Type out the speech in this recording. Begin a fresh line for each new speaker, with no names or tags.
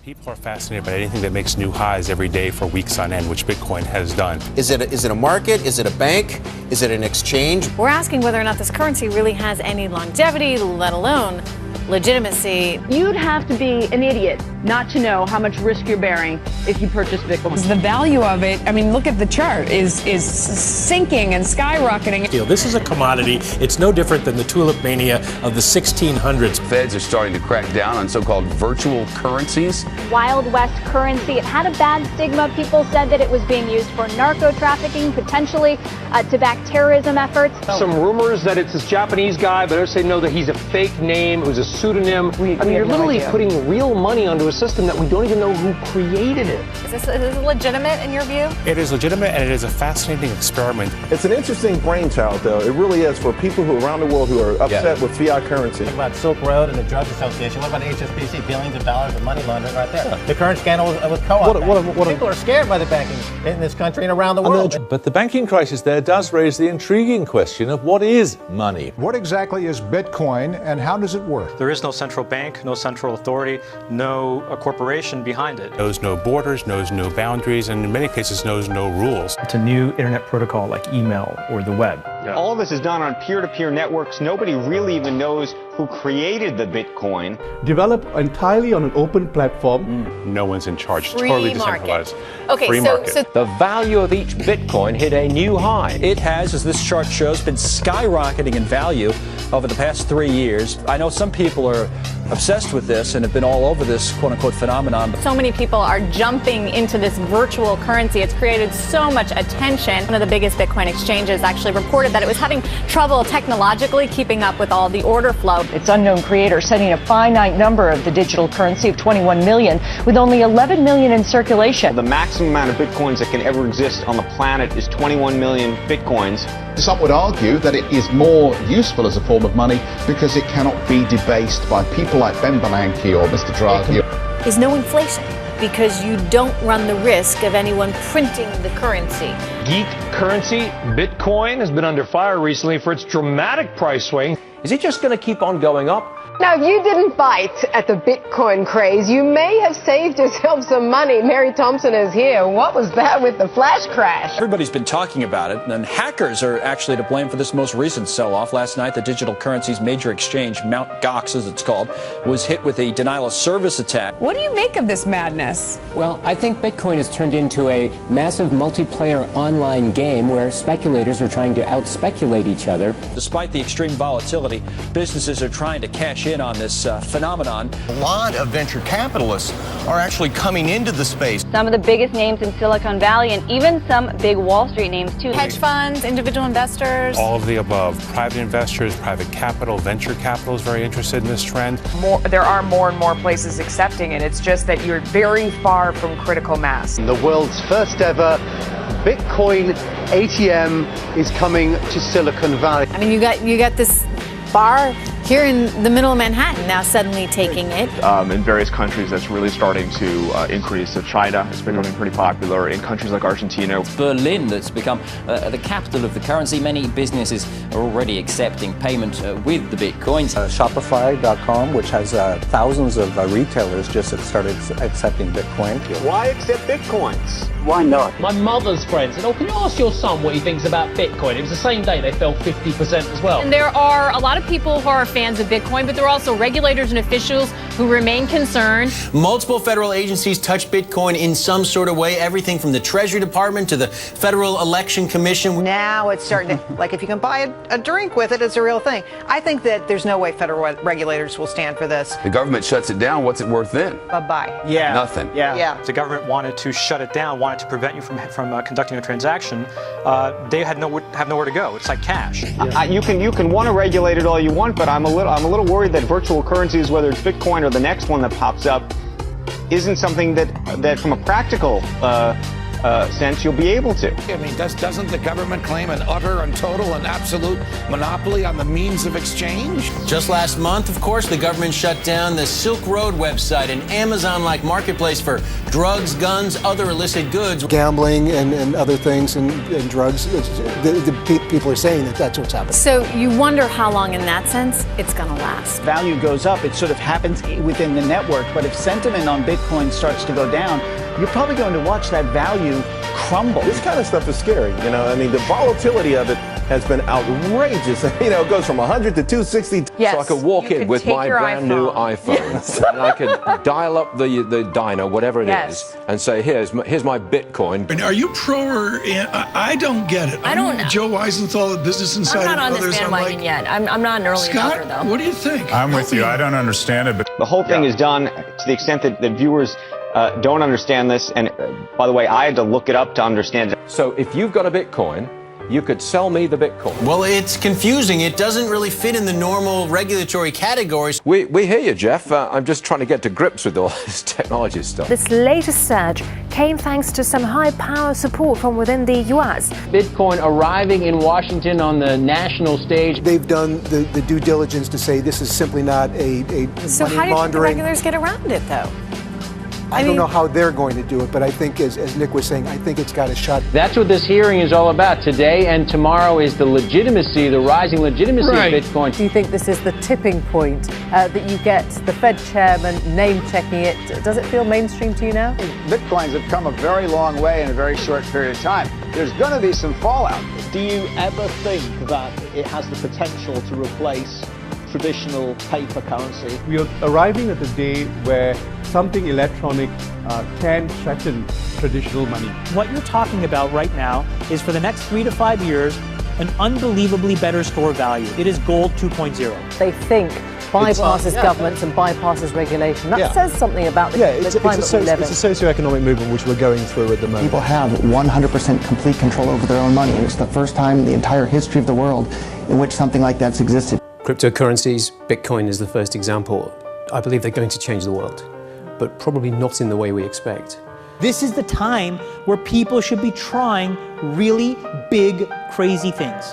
People are fascinated by anything that makes new highs every day for weeks on end, which Bitcoin has done.
Is it a market? Is it a bank? Is it an exchange?
We're asking whether or not this currency really has any longevity, let alone legitimacy.
You'd have to be an idiot not to know how much risk you're bearing if you purchase Bitcoin.
The value of it, I mean, look at the chart, is sinking and skyrocketing.
This is a commodity. It's no different than the tulip mania of the 1600s.
Feds are starting to crack down on so-called virtual currencies.
Wild West currency. It had a bad stigma. People said that it was being used for narco trafficking, potentially to back terrorism efforts.
Some rumors that it's this Japanese guy, but others say no, that he's a fake name. It was a pseudonym. You're literally putting real money onto a system that we don't even know who created it.
Is this legitimate in your view?
It is legitimate, and it is a fascinating experiment.
It's an interesting brainchild, though. It really is, for people who around the world who are upset with fiat currency.
What about Silk Road and the Drug Association? What about HSBC? Billions of dollars of money laundering right there. The current scandal with co-op banks. People are scared by the banking in this country and around the world.
But the banking crisis there does raise the intriguing question of what is money?
What exactly is Bitcoin, and how does it work?
There is no central bank, no central authority, no corporation behind it.
Knows no borders, knows no boundaries, and in many cases knows no rules.
It's a new internet protocol like email or the web.
All of this is done on peer-to-peer networks. Nobody really even knows who created the Bitcoin.
Developed entirely on an open platform.
No one's in charge.
Free
totally
market.
decentralized.
Okay,
Free market.
so
the value of each Bitcoin hit a new high. It has, as this chart shows, been skyrocketing in value over the past 3 years. I know some people are obsessed with this and have been all over this quote-unquote phenomenon.
So many people are jumping into this virtual currency. It's created so much attention. One of the biggest Bitcoin exchanges actually reported that it was having trouble technologically keeping up with all the order flow.
Its unknown creator setting a finite number of the digital currency of 21 million, with only 11 million in circulation.
The maximum amount of Bitcoins that can ever exist on the planet is 21 million Bitcoins.
Some would argue that it is more useful as a form of money because it cannot be debased by people like Ben Bernanke or Mr. Draghi.
There's no inflation because you don't run the risk of anyone printing the currency.
Geek currency, Bitcoin, has been under fire recently for its dramatic price swing.
Is it just going to keep on going up?
Now, if you didn't bite at the Bitcoin craze, you may have saved yourself some money. Mary Thompson is here. What was that with the flash crash?
Everybody's been talking about it, and hackers are actually to blame for this most recent sell-off. Last night, the digital currency's major exchange, Mt. Gox as it's called, was hit with a denial-of-service attack.
What do you make of this madness?
Well, I think Bitcoin has turned into a massive multiplayer online game where speculators are trying to out-speculate each other.
Despite the extreme volatility, businesses are trying to cash in on this phenomenon.
A lot of venture capitalists are actually coming into the space.
Some of the biggest names in Silicon Valley and even some big Wall Street names too.
Hedge funds, individual investors.
All of the above. Private investors, private capital, venture capital is very interested in this trend.
There are more and more places accepting it. It's just that you're very far from critical mass.
The world's first ever Bitcoin ATM is coming to Silicon Valley.
I mean, you got this bar here in the middle of Manhattan now suddenly taking it.
In various countries, that's really starting to increase. So China has been becoming pretty popular. In countries like Argentina.
Berlin, that's become the capital of the currency. Many businesses are already accepting payment with the Bitcoins.
Shopify.com, which has thousands of retailers, just started accepting Bitcoin.
Why accept Bitcoins?
Why not?
My mother's friend said, can you ask your son what he thinks about Bitcoin? It was the same day they fell 50% as well.
And there are a lot of people who are fans of Bitcoin, but there are also regulators and officials who remain concerned.
Multiple federal agencies touch Bitcoin in some sort of way, everything from the Treasury Department to the Federal Election Commission.
Now it's starting to, like if you can buy a drink with it, it's a real thing. I think that there's no way federal regulators will stand for this.
The government shuts it down, what's it worth then?
Bye-bye.
Yeah.
Nothing.
Yeah.
If the government wanted to shut it down, wanted to prevent you from conducting a transaction, they have nowhere to go. It's like cash.
You can want to regulate it all you want, but I'm a little worried that virtual currencies, whether it's Bitcoin or the next one that pops up, isn't something that from a practical sense, you'll be able to.
I mean, doesn't the government claim an utter and total and absolute monopoly on the means of exchange?
Just last month, of course, the government shut down the Silk Road website, an Amazon-like marketplace for drugs, guns, other illicit goods.
Gambling and other things and drugs. The people are saying that that's what's happening.
So you wonder how long, in that sense, it's going to last.
Value goes up. It sort of happens within the network. But if sentiment on Bitcoin starts to go down, you're probably going to watch that value crumble.
This kind of stuff is scary. You know, I mean, the volatility of it has been outrageous. You know, it goes from 100 to 260.
Yes. So I could walk in with my brand new iPhone and I could dial up the dyno, whatever it is, and say, here's my Bitcoin.
And are you pro or I don't get it.
I don't know.
Joe Weisenthal at Business Insider.
I'm not on this bandwagon yet. I'm not an early adopter, though.
What do you think?
I'm with you. I don't understand it. But
the whole thing is done to the extent that viewers don't understand this. And by the way, I had to look it up to understand it.
So if you've got a Bitcoin, you could sell me the Bitcoin.
Well, it's confusing. It doesn't really fit in the normal regulatory categories.
We hear you, Jeff. I'm just trying to get to grips with all this technology stuff.
This latest surge came thanks to some high-power support from within the U.S.
Bitcoin arriving in Washington on the national stage.
They've done the due diligence to say this is simply not a
So
money
how do you think the
laundering.
regulators get around it, though?
I don't know how they're going to do it, but I think, as Nick was saying, I think it's got a shot.
That's what this hearing is all about. Today and tomorrow is the legitimacy, the rising legitimacy of Bitcoin.
Do you think this is the tipping point that you get the Fed chairman name-checking it? Does it feel mainstream to you now?
Bitcoins have come a very long way in a very short period of time. There's going to be some fallout.
Do you ever think that it has the potential to replace traditional paper currency?
We are arriving at the day where something electronic can threaten traditional money.
What you're talking about right now is for the next 3 to 5 years, an unbelievably better store value. It is gold 2.0.
They think bypasses governments and bypasses regulation. That says something about the climate we live in.
It's a socioeconomic movement which we're going through at the moment.
People have 100% complete control over their own money. It's the first time in the entire history of the world in which something like that's existed.
Cryptocurrencies, Bitcoin is the first example. I believe they're going to change the world, but probably not in the way we expect.
This is the time where people should be trying really big, crazy things.